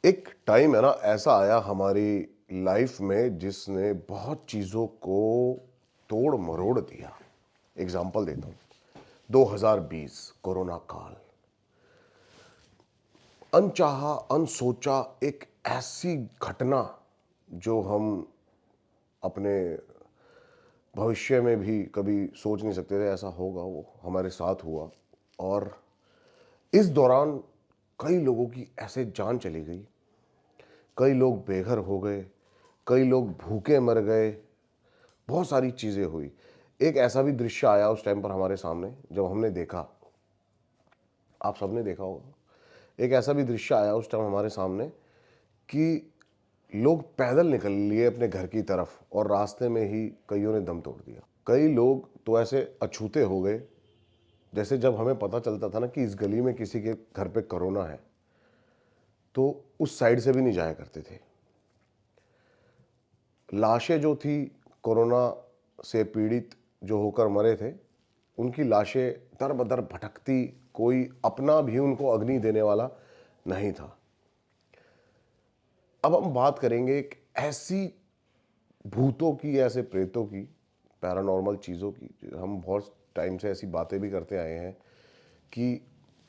एक टाइम है ना ऐसा आया हमारी लाइफ में जिसने बहुत चीज़ों को तोड़ मरोड़ दिया। एग्जाम्पल देता हूँ। 2020 कोरोना काल, अनचाहा अनसोचा एक ऐसी घटना जो हम अपने भविष्य में भी कभी सोच नहीं सकते थे ऐसा होगा, वो हमारे साथ हुआ। और इस दौरान कई लोगों की ऐसे जान चली गई, कई लोग बेघर हो गए, कई लोग भूखे मर गए, बहुत सारी चीज़ें हुई। एक ऐसा भी दृश्य आया उस टाइम पर हमारे सामने जब हमने देखा, आप सबने देखा होगा, एक ऐसा भी दृश्य आया उस टाइम हमारे सामने कि लोग पैदल निकल लिए अपने घर की तरफ और रास्ते में ही कईयों ने दम तोड़ दिया। कई लोग तो ऐसे अछूते हो गए, जैसे जब हमें पता चलता था ना कि इस गली में किसी के घर पे कोरोना है तो उस साइड से भी नहीं जाया करते थे। लाशें जो थी कोरोना से पीड़ित जो होकर मरे थे, उनकी लाशें दर बदर भटकती, कोई अपना भी उनको अग्नि देने वाला नहीं था। अब हम बात करेंगे एक ऐसी भूतों की, ऐसे प्रेतों की, पैरानॉर्मल चीज़ों की। हम बहुत टाइम से ऐसी बातें भी करते आए हैं कि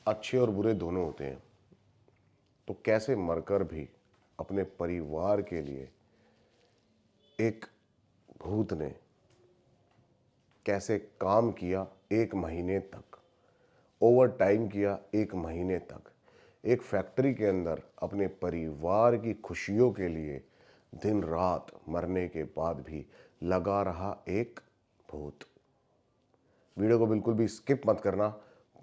अच्छे और बुरे दोनों होते हैं, तो कैसे मरकर भी अपने परिवार के लिए एक भूत ने कैसे काम किया, 1 महीने तक ओवर टाइम किया, 1 महीने तक एक फैक्ट्री के अंदर अपने परिवार की खुशियों के लिए दिन रात मरने के बाद भी लगा रहा एक भूत। वीडियो को बिल्कुल भी स्किप मत करना,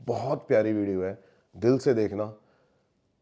बहुत प्यारी वीडियो है, दिल से देखना,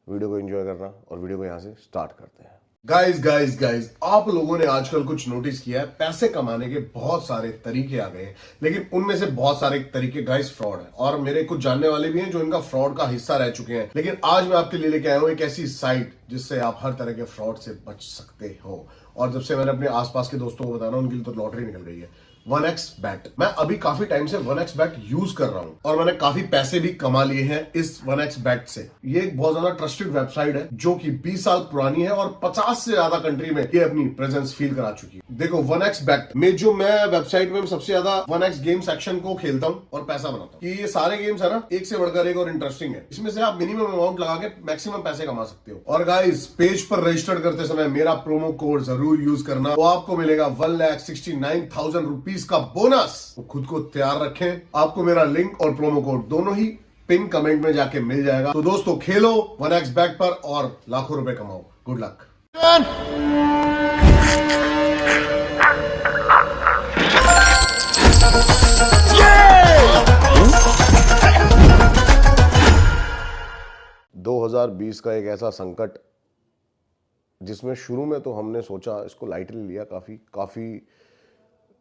वीडियो को एंजॉय करना। और वीडियो को यहाँ से स्टार्ट करते हैं। गाइस आप लोगों ने आजकल कुछ नोटिस किया है, पैसे कमाने के बहुत सारे तरीके आ गए हैं, लेकिन उनमें से बहुत सारे तरीके गाइस फ्रॉड है। और मेरे कुछ जानने वाले भी हैं जो इनका फ्रॉड का हिस्सा रह चुके हैं। लेकिन आज मैं आपके लिए लेके आया हूं एक ऐसी साइट जिससे आप हर तरह के फ्रॉड से बच सकते हो। और जब से मैंने अपने आसपास के दोस्तों को बताना, उनके लिए तो लॉटरी निकल गई है। 1xBet, मैं अभी काफी टाइम से 1xBet यूज कर रहा हूं और मैंने काफी पैसे भी कमा लिए हैं इस 1xBet से। ये एक बहुत ज्यादा ट्रस्टेड वेबसाइट है जो कि 20 साल पुरानी है और 50 से ज्यादा कंट्री में ये अपनी प्रेजेंस फील करा चुकी है। देखो 1xBet में जो मैं वेबसाइट में सबसे ज्यादा 1x गेम सेक्शन को खेलता हूं और पैसा बनाता हूं कि ये सारे गेम्स है ना, एक से बढ़कर एक और इंटरेस्टिंग है। इसमें से आप मिनिमम अमाउंट लगा के मैक्सिमम पैसे कमा सकते हो। और गाइस, पेज पर रजिस्टर करते समय मेरा प्रोमो कोड जरूर यूज करना, तो आपको मिलेगा 1,69,000 रुपीज का बोनस। तो खुद को तैयार रखें, आपको मेरा लिंक और प्रोमो कोड दोनों ही पिन कमेंट में जाके मिल जाएगा। तो दोस्तों, खेलो 1xBet पर और लाखों रुपए कमाओ। Good luck. 2020 का एक ऐसा संकट जिसमें शुरू में तो हमने सोचा, इसको लाइटली लिया, काफ़ी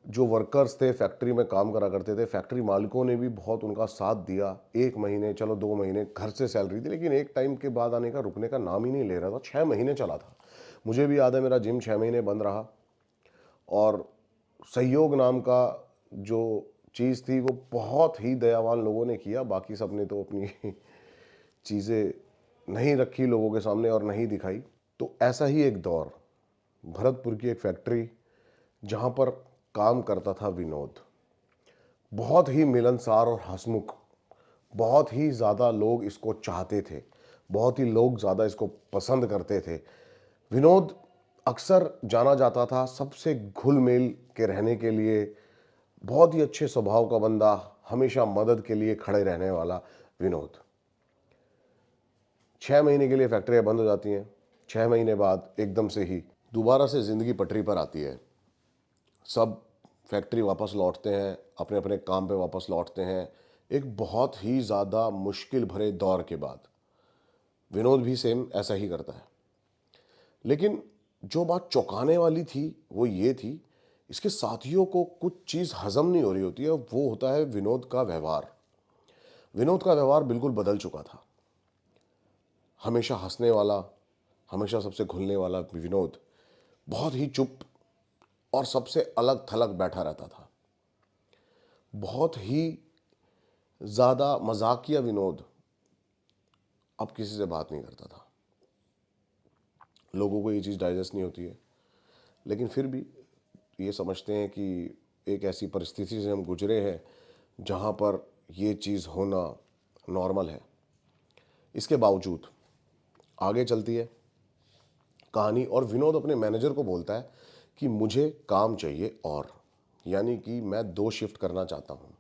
जो वर्कर्स थे फैक्ट्री में काम करा करते थे, फैक्ट्री मालिकों ने भी बहुत उनका साथ दिया। 1 महीने, चलो 2 महीने घर से सैलरी थी, लेकिन एक टाइम के बाद आने का रुकने का नाम ही नहीं ले रहा था। 6 महीने चला था। मुझे भी याद है, मेरा जिम 6 महीने बंद रहा और सहयोग नाम का जो चीज़ थी वो बहुत ही दयावान लोगों ने किया। बाकी सब ने तो अपनी चीज़ें नहीं रखी लोगों के सामने और नहीं दिखाई। तो ऐसा ही एक दौर, भरतपुर की एक फैक्ट्री जहाँ पर काम करता था विनोद, बहुत ही मिलनसार और हंसमुख, बहुत ही ज़्यादा लोग इसको चाहते थे, बहुत ही लोग ज़्यादा इसको पसंद करते थे। विनोद अक्सर जाना जाता था सबसे घुल मिल के रहने के लिए, बहुत ही अच्छे स्वभाव का बंदा, हमेशा मदद के लिए खड़े रहने वाला विनोद। 6 महीने के लिए फैक्ट्रियाँ बंद हो जाती हैं। 6 महीने बाद एकदम से ही दोबारा से ज़िंदगी पटरी पर आती है। सब फैक्ट्री वापस लौटते हैं, अपने अपने काम पे वापस लौटते हैं, एक बहुत ही ज़्यादा मुश्किल भरे दौर के बाद। विनोद भी सेम ऐसा ही करता है। लेकिन जो बात चौंकाने वाली थी वो ये थी, इसके साथियों को कुछ चीज़ हजम नहीं हो रही होती है, वो होता है विनोद का व्यवहार। विनोद का व्यवहार बिल्कुल बदल चुका था। हमेशा हंसने वाला, हमेशा सबसे घुलने वाला विनोद बहुत ही चुप और सबसे अलग थलग बैठा रहता था। बहुत ही ज़्यादा मजाकिया विनोद अब किसी से बात नहीं करता था। लोगों को ये चीज़ डाइजेस्ट नहीं होती है, लेकिन फिर भी ये समझते हैं कि एक ऐसी परिस्थिति से हम गुजरे हैं जहाँ पर ये चीज़ होना नॉर्मल है। इसके बावजूद आगे चलती है कहानी और विनोद अपने मैनेजर को बोलता है कि मुझे काम चाहिए और यानी कि मैं 2 शिफ्ट करना चाहता हूँ।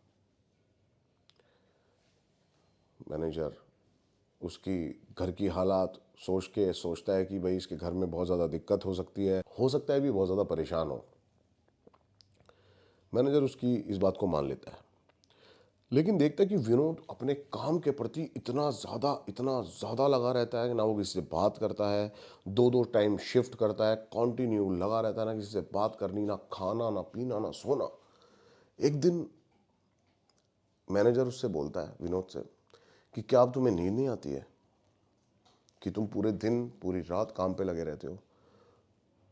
मैनेजर उसकी घर की हालात सोच के सोचता है कि भाई इसके घर में बहुत ज़्यादा दिक्कत हो सकता है भी बहुत ज़्यादा परेशान हो। मैनेजर उसकी इस बात को मान लेता है, लेकिन देखता है कि विनोद अपने काम के प्रति इतना ज़्यादा लगा रहता है कि ना वो किसी से बात करता है, 2-2 टाइम शिफ्ट करता है, कंटिन्यू लगा रहता है, ना किसी से बात करनी, ना खाना, ना पीना, ना सोना। एक दिन मैनेजर उससे बोलता है विनोद से कि क्या अब तुम्हें नींद नहीं आती है कि तुम पूरे दिन पूरी रात काम पे लगे रहते हो?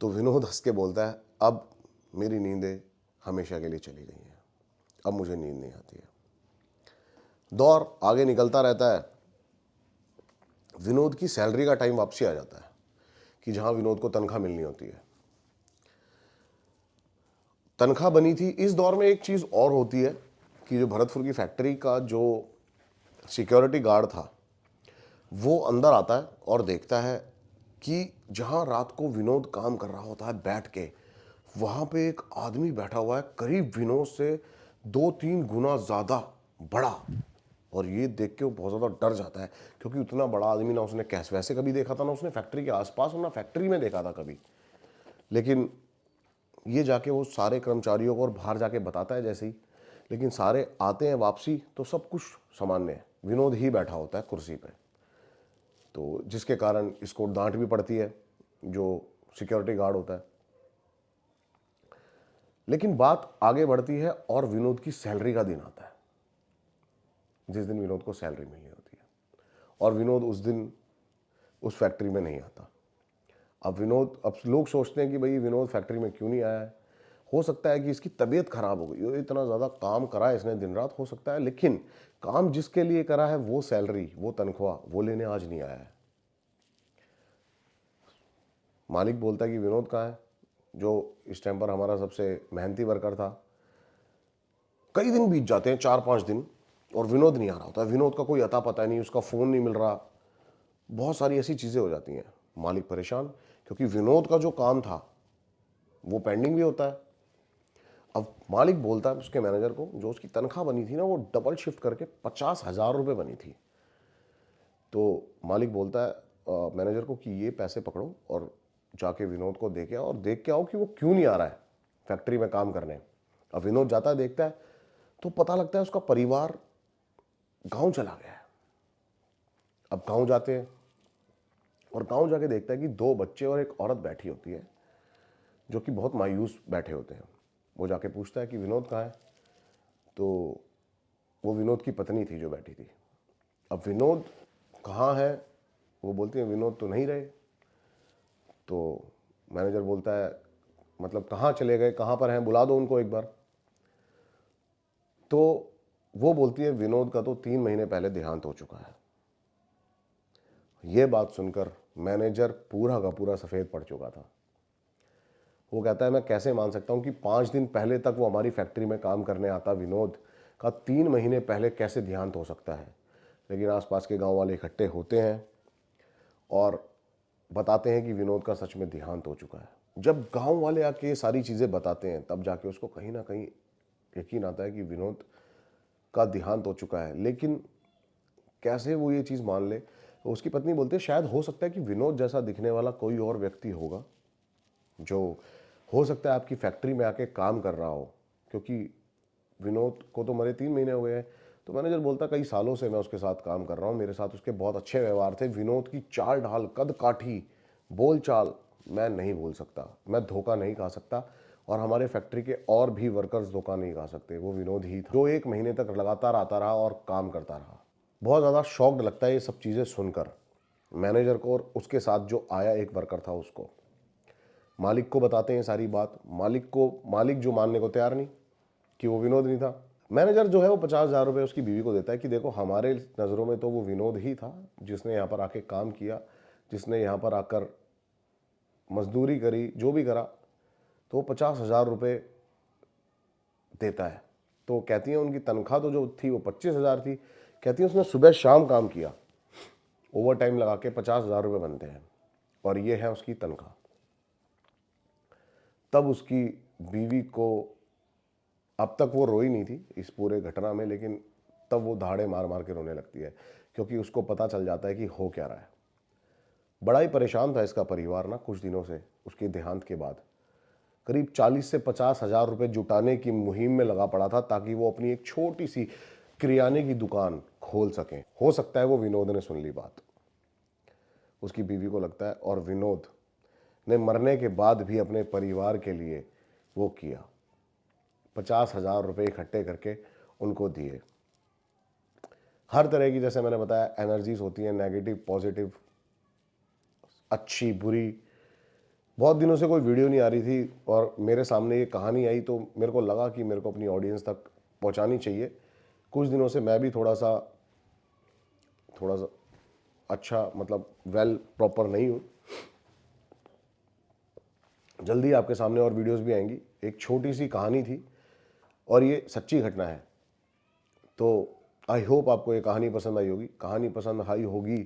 तो विनोद हंस के बोलता है अब मेरी नींदें हमेशा के लिए चली गई हैं, अब मुझे नींद नहीं आती है। दौर आगे निकलता रहता है। विनोद की सैलरी का टाइम वापसी आ जाता है कि जहां विनोद को तनख्वाह मिलनी होती है। तनख्वाह बनी थी। इस दौर में एक चीज और होती है कि जो भरतपुर की फैक्ट्री का जो सिक्योरिटी गार्ड था वो अंदर आता है और देखता है कि जहां रात को विनोद काम कर रहा होता है बैठ के, वहां पे एक आदमी बैठा हुआ है करीब विनोद से 2-3 गुना ज्यादा बड़ा। और ये देख के वो बहुत ज़्यादा डर जाता है क्योंकि उतना बड़ा आदमी ना उसने कैसे वैसे कभी देखा था, ना उसने फैक्ट्री के आसपास और ना फैक्ट्री में देखा था कभी। लेकिन ये जाके वो सारे कर्मचारियों को और बाहर जाके बताता है जैसे ही, लेकिन सारे आते हैं वापसी तो सब कुछ सामान्य है, विनोद ही बैठा होता है कुर्सी पे। तो जिसके कारण इसको डांट भी पड़ती है जो सिक्योरिटी गार्ड होता है। लेकिन बात आगे बढ़ती है और विनोद की सैलरी का दिन आता है, जिस दिन विनोद को सैलरी मिलनी होती है, और विनोद उस दिन उस फैक्ट्री में नहीं आता। अब लोग सोचते हैं कि भाई विनोद फैक्ट्री में क्यों नहीं आया है। हो सकता है कि इसकी तबीयत खराब हो गई, इतना ज़्यादा काम करा है इसने दिन रात, हो सकता है, लेकिन काम जिसके लिए करा है वो सैलरी, वो तनख्वाह वो लेने आज नहीं आया है। मालिक बोलता है कि विनोद कहाँ है, जो इस टाइम पर हमारा सबसे मेहनती वर्कर था। कई दिन बीत जाते हैं, 4-5 दिन, और विनोद नहीं आ रहा होता है। विनोद का कोई अता पता नहीं, उसका फ़ोन नहीं मिल रहा, बहुत सारी ऐसी चीज़ें हो जाती हैं। मालिक परेशान, क्योंकि विनोद का जो काम था वो पेंडिंग भी होता है। अब मालिक बोलता है उसके मैनेजर को, जो उसकी तनख्वाह बनी थी ना वो डबल शिफ्ट करके 50,000 रुपये बनी थी। तो मालिक बोलता है मैनेजर को कि ये पैसे पकड़ो और जाके विनोद को दे के आओ और देख के आओ कि वो क्यों नहीं आ रहा है फैक्ट्री में काम करने। अब विनोद जाता है, देखता है तो पता लगता है उसका परिवार गांव चला गया है। अब गांव जाते हैं और गांव जाके देखता है कि 2 बच्चे और एक औरत बैठी होती है जो कि बहुत मायूस बैठे होते हैं। वो जाके पूछता है कि विनोद कहाँ है, तो वो विनोद की पत्नी थी जो बैठी थी। अब विनोद कहाँ है, वो बोलती है विनोद तो नहीं रहे। तो मैनेजर बोलता है मतलब कहाँ चले गए, कहाँ पर हैं, बुला दो उनको एक बार। तो वो बोलती है विनोद का तो 3 महीने पहले देहांत हो चुका है। ये बात सुनकर मैनेजर पूरा का पूरा सफ़ेद पड़ चुका था। वो कहता है मैं कैसे मान सकता हूँ कि 5 दिन पहले तक वो हमारी फैक्ट्री में काम करने आता विनोद का 3 महीने पहले कैसे देहांत हो सकता है। लेकिन आसपास के गांव वाले इकट्ठे होते हैं और बताते हैं कि विनोद का सच में देहांत हो चुका है। जब गांव वाले आके ये सारी चीज़ें बताते हैं तब जाके उसको कहीं ना कहीं यकीन आता है कि विनोद का देहांत हो चुका है। लेकिन कैसे वो ये चीज़ मान ले, तो उसकी पत्नी बोलती है शायद हो सकता है कि विनोद जैसा दिखने वाला कोई और व्यक्ति होगा जो हो सकता है आपकी फैक्ट्री में आके काम कर रहा हो, क्योंकि विनोद को तो मरे 3 महीने हो गए हैं। तो मैनेजर बोलता कई सालों से मैं उसके साथ काम कर रहा हूँ, मेरे साथ उसके बहुत अच्छे व्यवहार थे। विनोद की चाल ढाल, कद काठी, बोल चाल मैं नहीं भूल सकता, मैं धोखा नहीं खा सकता, और हमारे फैक्ट्री के और भी वर्कर्स धोखा नहीं खा सकते। वो विनोद ही था जो 1 महीने तक लगातार आता रहा और काम करता रहा। बहुत ज़्यादा शॉक्ड लगता है ये सब चीज़ें सुनकर मैनेजर को, और उसके साथ जो आया एक वर्कर था उसको। मालिक को बताते हैं सारी बात। मालिक जो मानने को तैयार नहीं कि वो विनोद नहीं था। मैनेजर जो है वो 50,000 रुपये उसकी बीवी को देता है कि देखो हमारे नज़रों में तो वो विनोद ही था जिसने यहाँ पर आके काम किया, जिसने यहाँ पर आकर मजदूरी करी, जो भी करा, तो वो 50,000 रुपये देता है। तो कहती हैं उनकी तनख्वाह तो जो थी वो 25,000 थी। कहती हैं उसने सुबह शाम काम किया, ओवर टाइम लगा के 50,000 रुपये बनते हैं, और ये है उसकी तनख्वाह। तब उसकी बीवी को, अब तक वो रोई नहीं थी इस पूरे घटना में, लेकिन तब वो धाड़े मार मार के रोने लगती है, क्योंकि उसको पता चल जाता है कि हो क्या रहा है। बड़ा ही परेशान था इसका परिवार ना कुछ दिनों से, उसके देहांत के बाद। करीब 40 से 50,000 रुपये जुटाने की मुहिम में लगा पड़ा था, ताकि वो अपनी एक छोटी सी किराने की दुकान खोल सकें। हो सकता है वो विनोद ने सुन ली बात, उसकी बीवी को लगता है, और विनोद ने मरने के बाद भी अपने परिवार के लिए वो किया। 50,000 रुपये इकट्ठे करके उनको दिए। हर तरह की, जैसे मैंने बताया, एनर्जीज होती हैं, नेगेटिव, पॉजिटिव, अच्छी, बुरी। बहुत दिनों से कोई वीडियो नहीं आ रही थी, और मेरे सामने ये कहानी आई तो मेरे को लगा कि मेरे को अपनी ऑडियंस तक पहुंचानी चाहिए। कुछ दिनों से मैं भी थोड़ा सा अच्छा, मतलब वेल प्रॉपर नहीं हूँ। जल्दी आपके सामने और वीडियोस भी आएंगी। एक छोटी सी कहानी थी, और ये सच्ची घटना है। तो आई होप आपको ये कहानी पसंद आई होगी। कहानी पसंद आई होगी,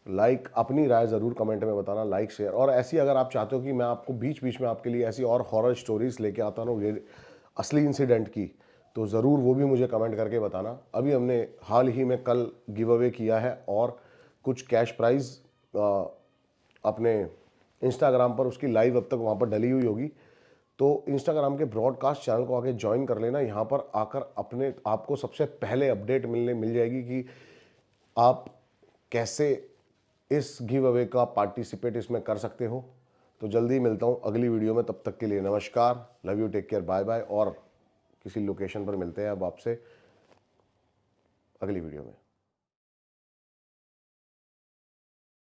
लाइक, अपनी राय ज़रूर कमेंट में बताना, लाइक, शेयर। और ऐसी अगर आप चाहते हो कि मैं आपको बीच बीच में आपके लिए ऐसी और हॉरर स्टोरीज लेके आता हूँ ये असली इंसिडेंट की, तो ज़रूर वो भी मुझे कमेंट करके बताना। अभी हमने हाल ही में कल गिव अवे किया है, और कुछ कैश प्राइज़ अपने इंस्टाग्राम पर, उसकी लाइव अब तक वहाँ पर डली हुई होगी। तो इंस्टाग्राम के ब्रॉडकास्ट चैनल को आके ज्वाइन कर लेना। यहाँ पर आकर अपने आपको सबसे पहले अपडेट मिल जाएगी कि आप कैसे इस गिव अवे का पार्टिसिपेट इसमें कर सकते हो। तो जल्दी मिलता हूँ अगली वीडियो में, तब तक के लिए नमस्कार, love you, take care, bye bye. और किसी लोकेशन पर मिलते हैं अब आपसे अगली वीडियो में।